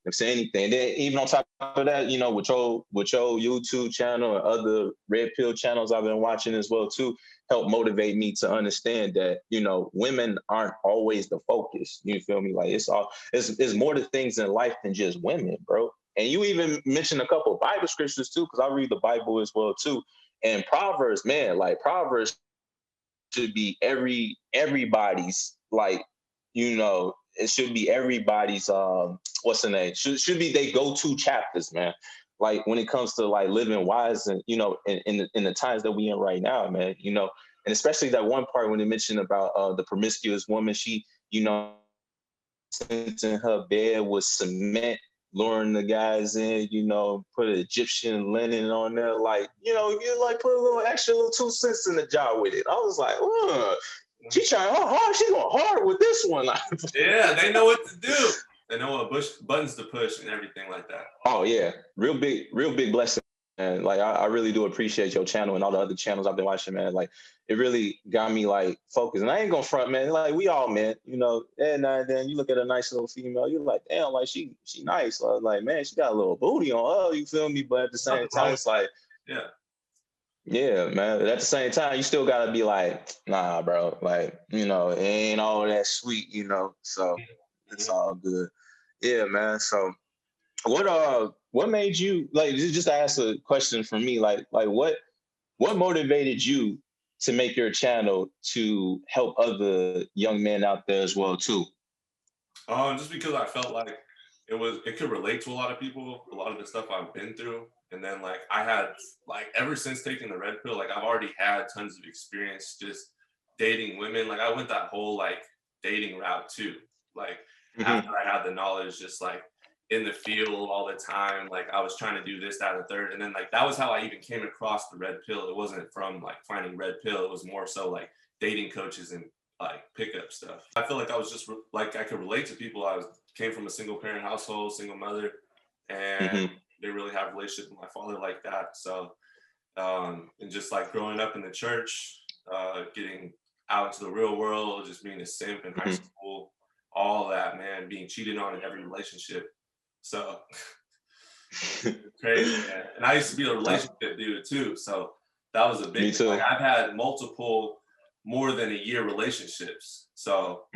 I'm saying anything. Then even on top of that, with your YouTube channel and other red pill channels I've been watching as well too, help motivate me to understand that, women aren't always the focus. You feel me? Like it's more to things in life than just women, bro. And you even mentioned a couple of Bible scriptures too, because I read the Bible as well too. And Proverbs, man, like Proverbs should be everybody's, like, it should be everybody's what's the name? Should be they go-to chapters, man. Like when it comes to like living wise and in the times that we in right now, man, and especially that one part when they mentioned about the promiscuous woman, she, in her bed with cement, luring the guys in, put Egyptian linen on there, like, you like put a little extra little 2 cents in the jar with it. I was like, she trying hard. She going hard with this one. Yeah, they know what to do. They know what buttons to push and everything like that. Oh yeah, real big blessing. And like I really do appreciate your channel and all the other channels I've been watching, man. Like it really got me like focused. And I ain't gonna front, man. Like we all, man, and now and then you look at a nice little female, you're like, damn, like she nice. Like, man, she got a little booty on her, you feel me? But at the same time, it's like, yeah, man. At the same time, you still gotta be like, nah, bro. Like, it ain't all that sweet, So it's all good. Yeah, man. So what made you, like, just to ask a question for me, like what motivated you to make your channel to help other young men out there as well too? Just because I felt like it could relate to a lot of people, a lot of the stuff I've been through. And then like I had like ever since taking the red pill, like I've already had tons of experience just dating women. Like I went that whole like dating route too. Like after I had the knowledge, just like in the field all the time, like I was trying to do this, that, and the third. And then like that was how I even came across the red pill. It wasn't from like finding red pill. It was more so like dating coaches and like pickup stuff. I feel like I was just like I could relate to people. Came from a single parent household, single mother, and didn't really have a relationship with my father like that. So and just like growing up in the church, getting out into the real world, just being a simp in high school, all that, man, being cheated on in every relationship. So crazy, man. And I used to be a relationship dude too. So that was a big thing. Like I've had multiple more than a year relationships. So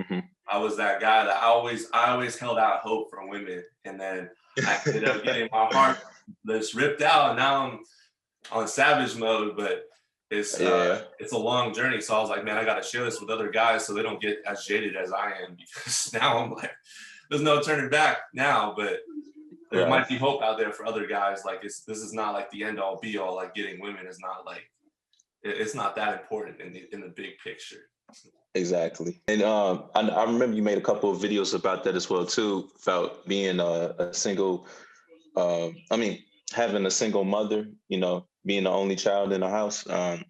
I was that guy that I always held out hope from women. And then I ended up getting my heart just ripped out. And now I'm on savage mode, but it's a long journey. So I was like, man, I got to share this with other guys so they don't get as jaded as I am, because now I'm like, there's no turning back now, but there might be hope out there for other guys. Like this is not like the end all be all. Like getting women is not like, it's not that important in the big picture. Exactly. And I remember you made a couple of videos about that as well too, about being a single, having a single mother, being the only child in the house. I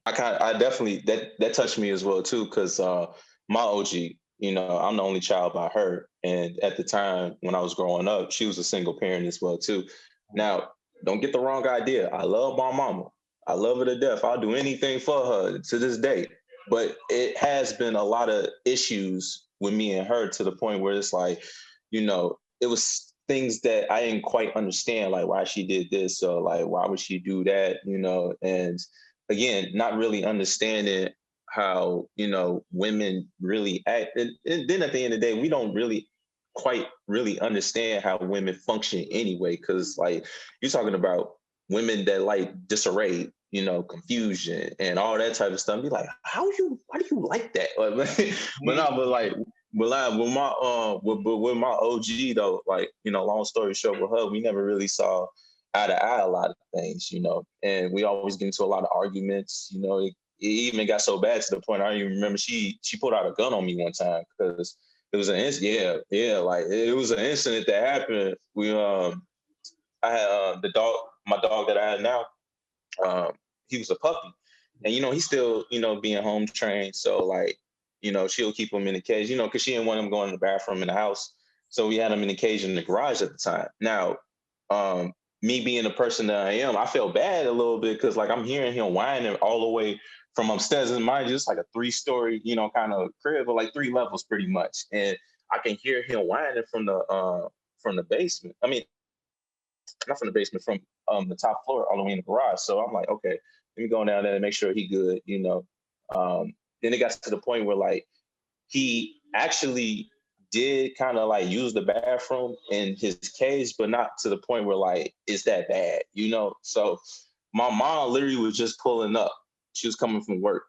definitely, that touched me as well too, because my OG, I'm the only child by her. And at the time when I was growing up, she was a single parent as well too. Now, don't get the wrong idea. I love my mama. I love her to death. I'll do anything for her to this day. But it has been a lot of issues with me and her, to the point where it's like, it was things that I didn't quite understand, like why she did this, or like why would she do that, and again, not really understanding how, women really act. And then at the end of the day, we don't really quite really understand how women function anyway, because like you're talking about women that like disarray, confusion and all that type of stuff. Be like, why do you like that? With my OG though, like, long story short, with her, we never really saw eye to eye a lot of things, and we always get into a lot of arguments. It even got so bad to the point I even remember she pulled out a gun on me one time, because it was an incident. Like it was an incident that happened. I had my dog that I had now. He was a puppy, and he's still being home trained. So like, she'll keep him in the cage, because she didn't want him going to the bathroom in the house. So we had him in the cage in the garage at the time. Now, me being the person that I am, I felt bad a little bit, because like I'm hearing him whining all the way from upstairs, and mind you, it's like a 3-story, kind of crib, or like 3 levels pretty much, and I can hear him whining from the from the basement. I mean, not from the basement, from the top floor all the way in the garage. So I'm like, okay, let me go down there and make sure he good, you know. Then it got to the point where like he actually did kind of like use the bathroom in his cage, but not to the point where like it's that bad, you know. So my mom literally was just pulling up. She was coming from work.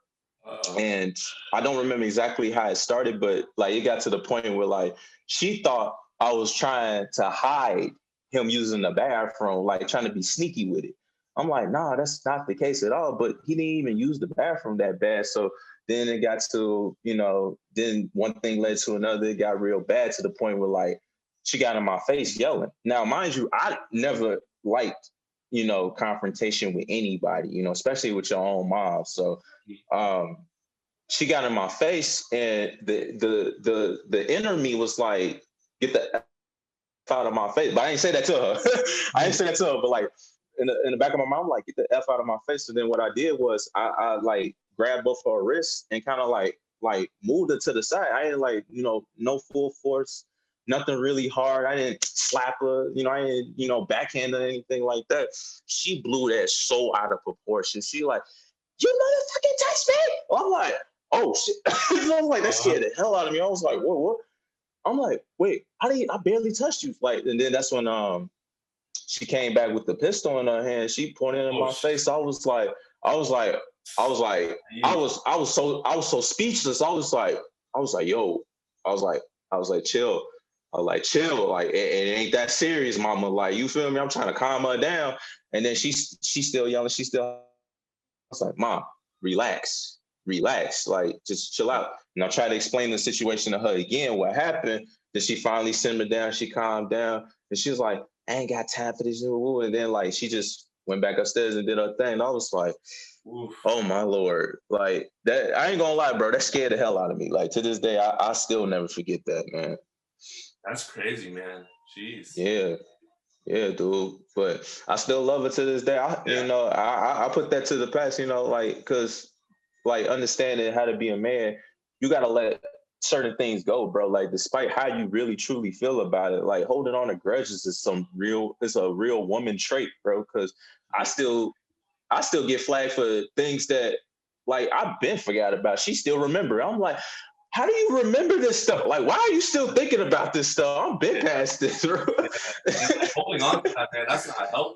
And I don't remember exactly how it started, but like it got to the point where like she thought I was trying to hide him using the bathroom, like trying to be sneaky with it. I'm like, nah, that's not the case at all. But he didn't even use the bathroom that bad. So then it got to, you know, then one thing led to another. It got real bad to the point where like she got in my face yelling. Now, mind you, I never liked, you know, confrontation with anybody, you know, especially with your own mom. So um she got in my face, and the inner me was like, get the F out of my face. But I didn't say that to her. I didn't say that to her, but like in the back of my mind, I'm like, get the F out of my face. So then what I did was I like grabbed both her wrists and kind of like moved her to the side. I didn't like, you know, no full force, nothing really hard. I didn't slap her, you know, I didn't, you know, backhand or anything like that. She blew that so out of proportion. She like, you motherfucking touch me. I'm like, oh shit. I was like, that scared the hell out of me. I was like, what? I'm like, wait, I barely touched you. Like, and then that's when she came back with the pistol in her hand. She pointed in my face. I was like, I was like, I was so speechless. I was like, yo, I was like, chill. I was like, chill. Like, it ain't that serious, mama. Like, you feel me? I'm trying to calm her down. And then she's still yelling. I was like, Mom, relax, like just chill out. And I tried to explain the situation to her again, what happened. Then she finally simmered down, she calmed down, and she was like, I ain't got time for this. And then like she just went back upstairs and did her thing. And I was like, oof. Oh my Lord. Like that, I ain't gonna lie, bro. That scared the hell out of me. Like to this day, I still never forget that, man. That's crazy, man. Jeez. Yeah, dude. But I still love her to this day. You know, I put that to the past, you know, like, because, like, understanding how to be a man, you got to let certain things go, bro. Like, despite how you really truly feel about it, like, holding on to grudges is it's a real woman trait, bro. Because I still get flagged for things that, like, I've been forgot about. She still remember. I'm like, how do you remember this stuff? Like, why are you still thinking about this stuff? I'm been past this, bro. Holding on to that, man, that's not healthy.